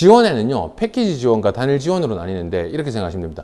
지원에는요, 패키지 지원과 단일 지원으로 나뉘는데 이렇게 생각하시면 됩니다.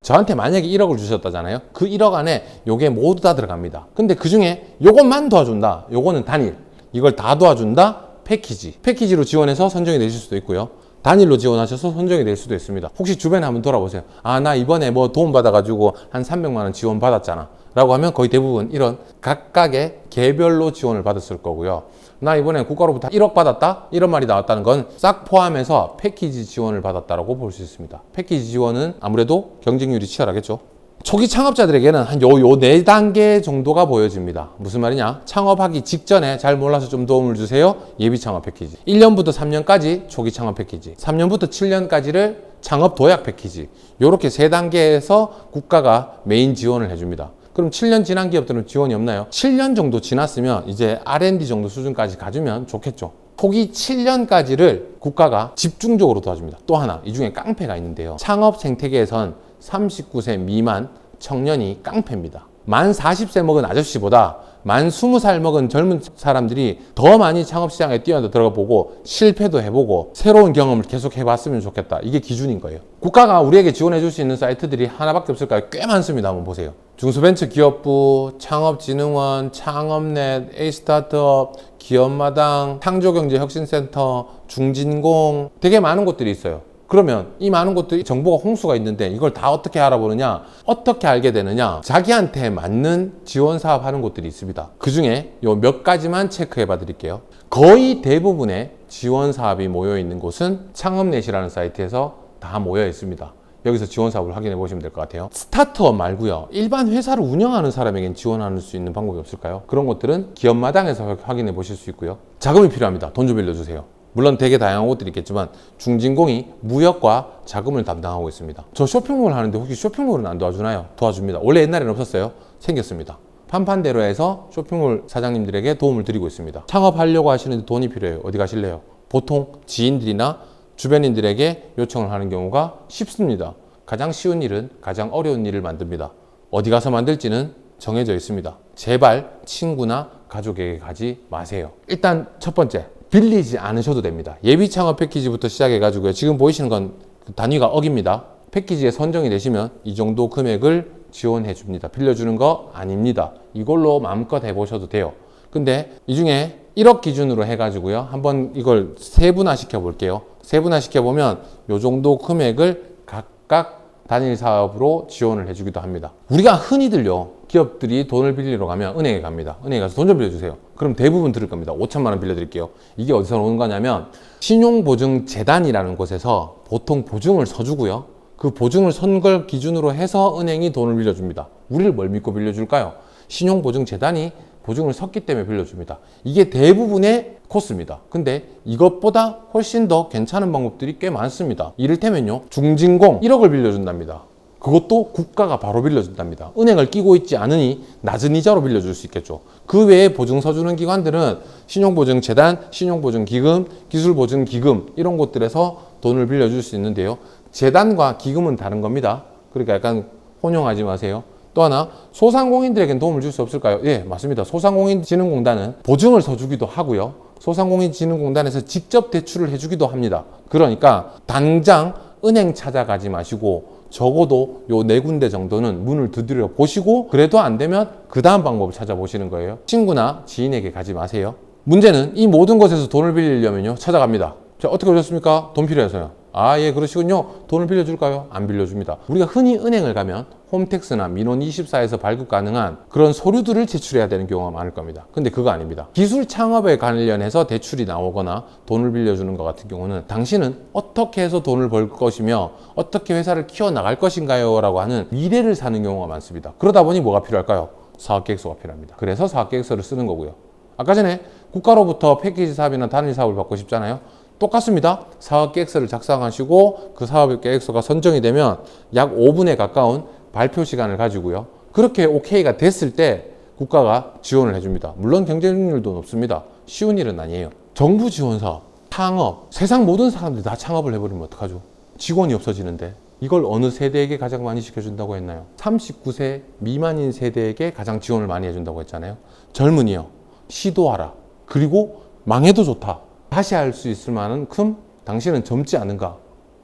저한테 만약에 1억을 주셨다잖아요. 그 1억 안에 요게 모두 다 들어갑니다. 근데 그 중에 요것만 도와준다. 요거는 단일. 이걸 다 도와준다. 패키지. 패키지로 지원해서 선정이 되실 수도 있고요. 단일로 지원하셔서 선정이 될 수도 있습니다. 혹시 주변에 한번 돌아보세요. 아, 나 이번에 뭐 도움 받아가지고 한 300만 원 지원 받았잖아. 라고 하면 거의 대부분 이런 각각의 개별로 지원을 받았을 거고요. 나 이번에 국가로부터 1억 받았다? 이런 말이 나왔다는 건 싹 포함해서 패키지 지원을 받았다라고 볼 수 있습니다. 패키지 지원은 아무래도 경쟁률이 치열하겠죠. 초기 창업자들에게는 한 요 4단계 정도가 보여집니다. 무슨 말이냐? 창업하기 직전에 잘 몰라서 좀 도움을 주세요. 예비 창업 패키지. 1년부터 3년까지 초기 창업 패키지. 3년부터 7년까지를 창업 도약 패키지. 요렇게 3단계에서 국가가 메인 지원을 해줍니다. 그럼 7년 지난 기업들은 지원이 없나요? 7년 정도 지났으면 이제 R&D 정도 수준까지 가주면 좋겠죠. 초기 7년까지를 국가가 집중적으로 도와줍니다. 또 하나, 이 중에 깡패가 있는데요. 창업 생태계에선 39세 미만 청년이 깡패입니다. 만 40세 먹은 아저씨보다 만 20살 먹은 젊은 사람들이 더 많이 창업시장에 뛰어들어가 보고 실패도 해보고 새로운 경험을 계속 해봤으면 좋겠다. 이게 기준인 거예요. 국가가 우리에게 지원해 줄 수 있는 사이트들이 하나밖에 없을까요? 꽤 많습니다. 한번 보세요. 중소벤처기업부, 창업진흥원, 창업넷, A스타트업, 기업마당, 창조경제혁신센터, 중진공 되게 많은 곳들이 있어요. 그러면 이 많은 곳들이 정보가 홍수가 있는데 이걸 다 어떻게 알아보느냐? 어떻게 알게 되느냐? 자기한테 맞는 지원 사업 하는 곳들이 있습니다. 그 중에 요 몇 가지만 체크해 봐 드릴게요. 거의 대부분의 지원 사업이 모여 있는 곳은 창업넷이라는 사이트에서 다 모여 있습니다. 여기서 지원 사업을 확인해 보시면 될 것 같아요. 스타트업 말고요. 일반 회사를 운영하는 사람에겐 지원할 수 있는 방법이 없을까요? 그런 것들은 기업마당에서 확인해 보실 수 있고요. 자금이 필요합니다. 돈 좀 빌려주세요. 물론 되게 다양한 곳들이 있겠지만 중진공이 무역과 자금을 담당하고 있습니다. 저 쇼핑몰 하는데 혹시 쇼핑몰은 안 도와주나요? 도와줍니다. 원래 옛날에는 없었어요. 생겼습니다. 판판대로해서 쇼핑몰 사장님들에게 도움을 드리고 있습니다. 창업하려고 하시는데 돈이 필요해요. 어디 가실래요? 보통 지인들이나 주변인들에게 요청을 하는 경우가 쉽습니다. 가장 쉬운 일은 가장 어려운 일을 만듭니다. 어디 가서 만들지는 정해져 있습니다. 제발 친구나 가족에게 가지 마세요. 일단 첫 번째, 빌리지 않으셔도 됩니다. 예비 창업 패키지부터 시작해 가지고요. 지금 보이시는 건 단위가 억입니다. 패키지에 선정이 되시면 이 정도 금액을 지원해 줍니다. 빌려주는 거 아닙니다. 이걸로 마음껏 해보셔도 돼요. 근데 이 중에 1억 기준으로 해 가지고요. 한번 이걸 세분화 시켜 볼게요. 세분화 시켜 보면 이 정도 금액을 각각 단일 사업으로 지원을 해주기도 합니다. 우리가 흔히들요, 기업들이 돈을 빌리러 가면 은행에 갑니다. 은행에 가서 돈 좀 빌려주세요. 그럼 대부분 들을 겁니다. 5천만 원 빌려드릴게요. 이게 어디서 오는 거냐면 신용보증재단이라는 곳에서 보통 보증을 서주고요. 그 보증을 선 걸 기준으로 해서 은행이 돈을 빌려줍니다. 우리를 뭘 믿고 빌려줄까요? 신용보증재단이 보증을 섰기 때문에 빌려줍니다. 이게 대부분의 코스입니다. 근데 이것보다 훨씬 더 괜찮은 방법들이 꽤 많습니다. 이를테면요, 중진공 1억을 빌려준답니다. 그것도 국가가 바로 빌려준답니다. 은행을 끼고 있지 않으니 낮은 이자로 빌려줄 수 있겠죠. 그 외에 보증 서주는 기관들은 신용보증재단, 신용보증기금, 기술보증기금 이런 곳들에서 돈을 빌려줄 수 있는데요. 재단과 기금은 다른 겁니다. 그러니까 약간 혼용하지 마세요. 또 하나, 소상공인들에겐 도움을 줄 수 없을까요? 예, 맞습니다. 소상공인진흥공단은 보증을 서주기도 하고요. 소상공인진흥공단에서 직접 대출을 해주기도 합니다. 그러니까 당장 은행 찾아가지 마시고 적어도 요 4군데 정도는 문을 두드려 보시고 그래도 안 되면 그 다음 방법을 찾아보시는 거예요. 친구나 지인에게 가지 마세요. 문제는 이 모든 곳에서 돈을 빌리려면요, 찾아갑니다. 자, 어떻게 오셨습니까? 돈 필요해서요. 아, 예, 그러시군요. 돈을 빌려줄까요? 안 빌려줍니다. 우리가 흔히 은행을 가면 홈택스나 민원24에서 발급 가능한 그런 서류들을 제출해야 되는 경우가 많을 겁니다. 근데 그거 아닙니다. 기술 창업에 관련해서 대출이 나오거나 돈을 빌려주는 것 같은 경우는 당신은 어떻게 해서 돈을 벌 것이며 어떻게 회사를 키워나갈 것인가요? 라고 하는 미래를 사는 경우가 많습니다. 그러다 보니 뭐가 필요할까요? 사업계획서가 필요합니다. 그래서 사업계획서를 쓰는 거고요. 아까 전에 국가로부터 패키지 사업이나 단일 사업을 받고 싶잖아요. 똑같습니다. 사업계획서를 작성하시고 그 사업계획서가 선정이 되면 약 5분에 가까운 발표 시간을 가지고요. 그렇게 OK가 됐을 때 국가가 지원을 해줍니다. 물론 경쟁률도 높습니다. 쉬운 일은 아니에요. 정부 지원 사업, 창업, 세상 모든 사람들이 다 창업을 해버리면 어떡하죠? 직원이 없어지는데 이걸 어느 세대에게 가장 많이 시켜준다고 했나요? 39세 미만인 세대에게 가장 지원을 많이 해준다고 했잖아요. 젊은이요, 시도하라. 그리고 망해도 좋다. 다시 할 수 있을 만큼 당신은 젊지 않은가?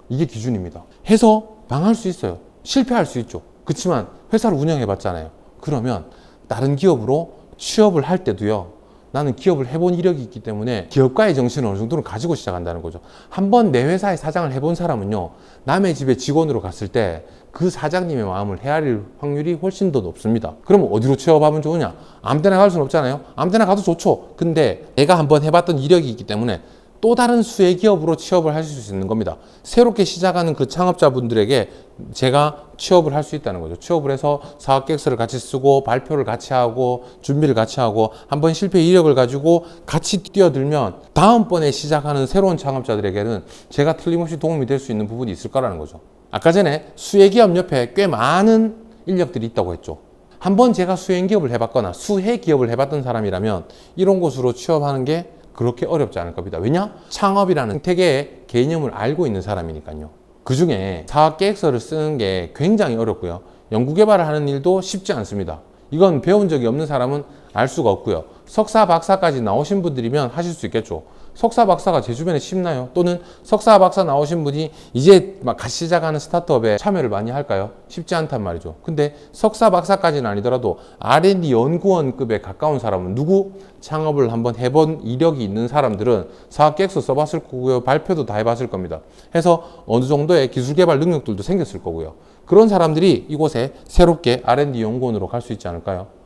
이게 기준입니다. 해서 망할 수 있어요. 실패할 수 있죠. 그렇지만 회사를 운영해 봤잖아요. 그러면 다른 기업으로 취업을 할 때도요. 나는 기업을 해본 이력이 있기 때문에 기업가의 정신을 어느 정도는 가지고 시작한다는 거죠. 한번 내 회사의 사장을 해본 사람은요. 남의 집에 직원으로 갔을 때 그 사장님의 마음을 헤아릴 확률이 훨씬 더 높습니다. 그럼 어디로 취업하면 좋으냐? 아무 데나 갈 수는 없잖아요. 아무 데나 가도 좋죠. 근데 내가 한번 해봤던 이력이 있기 때문에 또 다른 수의 기업으로 취업을 하실 수 있는 겁니다. 새롭게 시작하는 그 창업자분들에게 제가 취업을 할 수 있다는 거죠. 취업을 해서 사업 계획서를 같이 쓰고 발표를 같이 하고 준비를 같이 하고 한번 실패 이력을 가지고 같이 뛰어들면 다음번에 시작하는 새로운 창업자들에게는 제가 틀림없이 도움이 될 수 있는 부분이 있을 거라는 거죠. 아까 전에 수혜기업 옆에 꽤 많은 인력들이 있다고 했죠. 한번 제가 수행기업을 해봤거나 수혜기업을 해봤던 사람이라면 이런 곳으로 취업하는 게 그렇게 어렵지 않을 겁니다. 왜냐? 창업이라는 생태계의 개념을 알고 있는 사람이니까요. 그 중에 사업계획서를 쓰는 게 굉장히 어렵고요. 연구개발을 하는 일도 쉽지 않습니다. 이건 배운 적이 없는 사람은 알 수가 없고요. 석사, 박사까지 나오신 분들이면 하실 수 있겠죠. 석사, 박사가 제 주변에 쉽나요? 또는 석사, 박사 나오신 분이 이제 막 같이 시작하는 스타트업에 참여를 많이 할까요? 쉽지 않단 말이죠. 근데 석사, 박사까지는 아니더라도 R&D 연구원급에 가까운 사람은 누구? 창업을 한번 해본 이력이 있는 사람들은 사업계획서 써봤을 거고요. 발표도 다 해봤을 겁니다. 해서 어느 정도의 기술개발 능력들도 생겼을 거고요. 그런 사람들이 이곳에 새롭게 R&D 연구원으로 갈 수 있지 않을까요?